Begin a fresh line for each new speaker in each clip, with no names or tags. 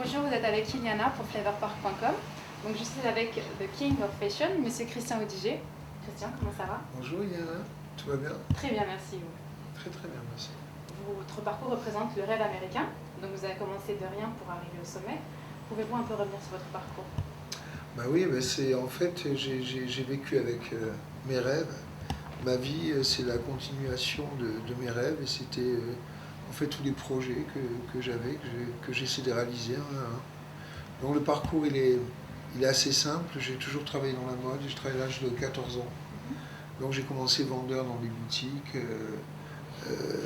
Bonjour, vous êtes avec Iliana pour flavorpark.com. Donc je suis avec The King of Fashion, Monsieur Christian Audiger. Christian, comment ça va?
Bonjour Iliana, tout va bien?
Très bien, merci. Vous.
Très bien, merci.
Votre parcours représente le rêve américain, donc vous avez commencé de rien pour arriver au sommet. Pouvez-vous un peu revenir sur votre parcours?
Bah oui, mais c'est en fait j'ai vécu avec mes rêves. Ma vie, c'est la continuation de mes rêves et c'était en fait tous les projets que j'avais, que j'essaie de réaliser un à un. Donc le parcours il est assez simple. J'ai toujours travaillé dans la mode. J'ai travaillé à l'âge de 14 ans. Donc j'ai commencé vendeur dans des boutiques,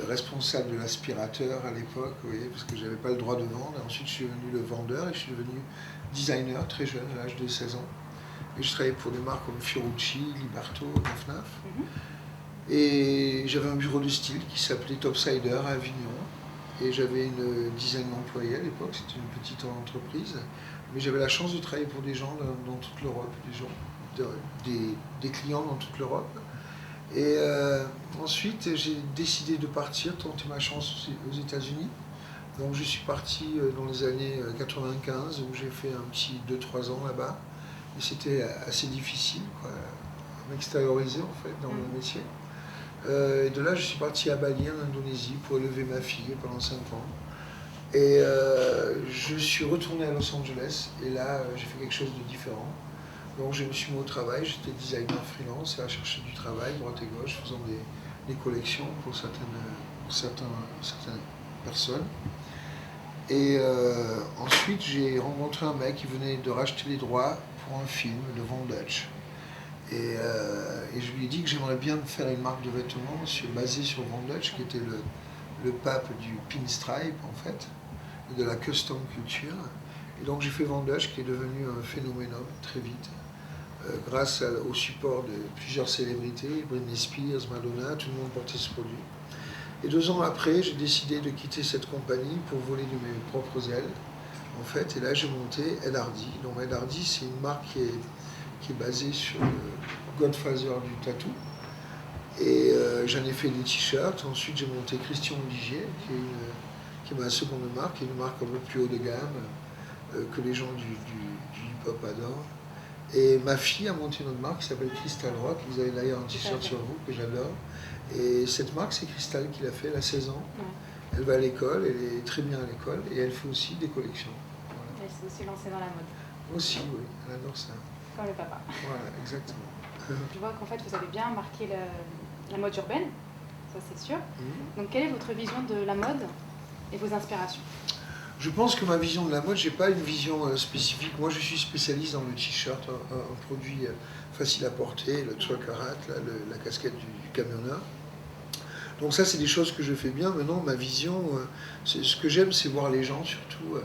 responsable de l'aspirateur à l'époque, vous voyez, parce que j'avais pas le droit de vendre. Ensuite je suis devenu le vendeur et je suis devenu designer très jeune, à l'âge de 16 ans. Et je travaillais pour des marques comme Fiorucci, Liberto, Naf. Et j'avais un bureau de style qui s'appelait Topsider à Avignon. Et j'avais une dizaine d'employés à l'époque, c'était une petite entreprise. Mais j'avais la chance de travailler pour des gens dans toute l'Europe, des clients dans toute l'Europe. Et ensuite, j'ai décidé de partir, tenter ma chance aux États-Unis. Donc je suis parti dans les années 95, où j'ai fait un petit 2-3 ans là-bas. Et c'était assez difficile, quoi, à m'extérioriser en fait dans le métier. Et de là, je suis parti à Bali, en Indonésie, pour élever ma fille pendant 5 ans. Et je suis retourné à Los Angeles, et là, j'ai fait quelque chose de différent. Donc je me suis mis au travail, j'étais designer freelance, à chercher du travail, droite et gauche, faisant des collections pour certaines personnes. Et ensuite, j'ai rencontré un mec qui venait de racheter les droits pour un film, Le Von Dutch. Et je lui ai dit que j'aimerais bien faire une marque de vêtements basée sur Von Dutch, qui était le pape du pinstripe, en fait, et de la custom culture. Et donc j'ai fait Von Dutch, qui est devenu un phénoménal très vite, grâce au support de plusieurs célébrités, Britney Spears, Madonna, tout le monde portait ce produit. Et 2 ans après, j'ai décidé de quitter cette compagnie pour voler de mes propres ailes, en fait. Et là, j'ai monté Ed Hardy. Donc Ed Hardy, c'est une marque qui est basée sur le Godfather du tatou. Et j'en ai fait des t-shirts. Ensuite, j'ai monté Christian Audiger, qui est ma seconde marque, qui est une marque un peu plus haut de gamme, que les gens du hip-hop adorent. Et ma fille a monté une autre marque qui s'appelle Crystal Rock. Vous avez d'ailleurs un t-shirt sur vous que j'adore. Et cette marque, c'est Crystal qui l'a fait, elle a 16 ans. Elle va à l'école, elle est très bien à l'école et elle fait aussi des collections.
Voilà. Elle s'est aussi lancée dans la mode.
Aussi, oui, elle adore ça.
Comme le papa.
Voilà, exactement.
Je vois qu'en fait, vous avez bien marqué la mode urbaine, ça c'est sûr. Donc quelle est votre vision de la mode et vos inspirations?
Je pense que ma vision de la mode, j'ai pas une vision spécifique. Moi, je suis spécialiste dans le t-shirt, un produit facile à porter, le trucker hat, la casquette du camionneur. Donc ça, c'est des choses que je fais bien. Maintenant, ma vision, ce que j'aime, c'est voir les gens surtout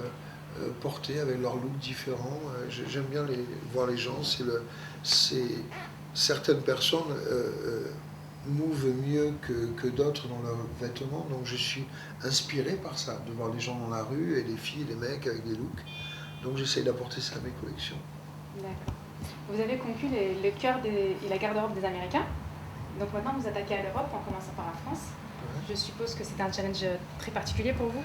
porter avec leur look différent. J'aime bien voir les gens. Certaines personnes move mieux que d'autres dans leurs vêtements, donc je suis inspiré par ça, de voir les gens dans la rue et les filles, les mecs avec des looks. Donc j'essaye d'apporter ça à mes collections.
D'accord. Vous avez conquis le cœur et la garde-robe des Américains. Donc maintenant vous attaquez à l'Europe en commençant par la France. Ouais. Je suppose que c'est un challenge très particulier pour vous.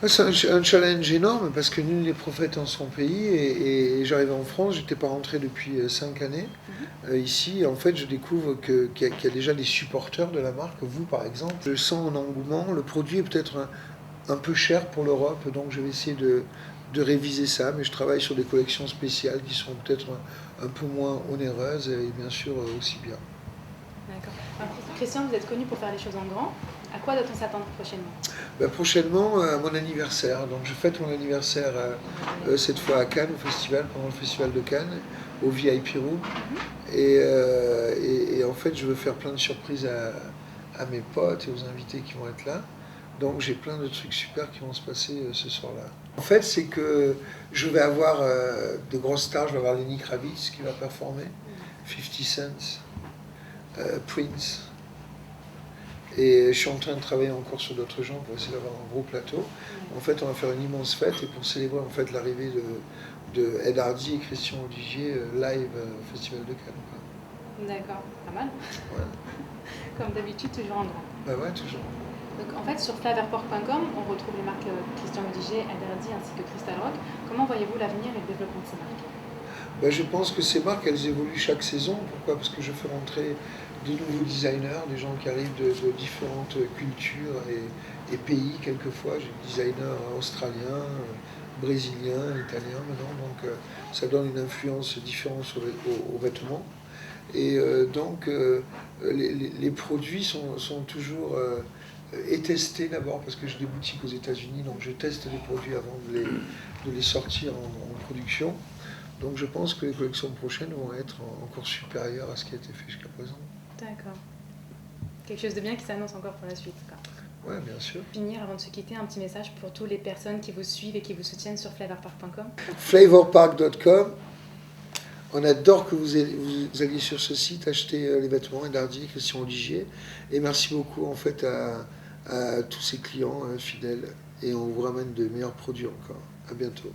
C'est un challenge énorme parce que nul n'est prophète en son pays et j'arrivais en France, j'étais pas rentré depuis 5 années. Ici, en fait, je découvre qu'il y a déjà des supporters de la marque. Vous, par exemple, je sens un engouement. Le produit est peut-être un peu cher pour l'Europe, donc je vais essayer de réviser ça, mais je travaille sur des collections spéciales qui sont peut-être un peu moins onéreuses et bien sûr aussi bien.
D'accord. Christian, vous êtes connu pour faire les choses en grand. À quoi doit-on s'attendre prochainement?
Prochainement, à mon anniversaire. Donc, je fête mon anniversaire cette fois à Cannes, pendant le festival de Cannes, au VIP Room. Et en fait, je veux faire plein de surprises à mes potes et aux invités qui vont être là. Donc, j'ai plein de trucs super qui vont se passer ce soir-là. En fait, c'est que je vais avoir de grosses stars. Je vais avoir Lenny Kravitz qui va performer, 50 Cent, Prince. Et je suis en train de travailler encore sur d'autres gens pour essayer d'avoir un gros plateau. En fait, on va faire une immense fête et pour célébrer en fait l'arrivée de Ed Hardy et Christian Audiger live au Festival de Cannes.
D'accord, pas mal.
Ouais.
Comme d'habitude, toujours en grand.
Bah ouais, toujours.
Donc en fait, sur flavorpork.com, on retrouve les marques Christian Modiger, Alberdi ainsi que Crystal Rock. Comment voyez-vous l'avenir et le développement de ces marques?
Ben, je pense que ces marques, elles évoluent chaque saison. Pourquoi? Parce que je fais rentrer de nouveaux designers, des gens qui arrivent de différentes cultures et pays quelquefois. J'ai des designers australiens, brésiliens, italiens maintenant. Donc ça donne une influence différente sur aux vêtements. Et les produits sont toujours testés d'abord parce que j'ai des boutiques aux États-Unis, donc je teste les produits avant de les sortir en production. Donc je pense que les collections prochaines vont être encore supérieures à ce qui a été fait jusqu'à présent.
D'accord. Quelque chose de bien qui s'annonce encore pour la suite.
Oui, bien sûr.
Finir avant de se quitter, un petit message pour toutes les personnes qui vous suivent et qui vous soutiennent sur flavorpark.com.
Flavorpark.com. On adore que vous alliez sur ce site acheter les vêtements Endardi, Christian Modiger. Et merci beaucoup en fait à tous ces clients fidèles. Et on vous ramène de meilleurs produits encore. À bientôt.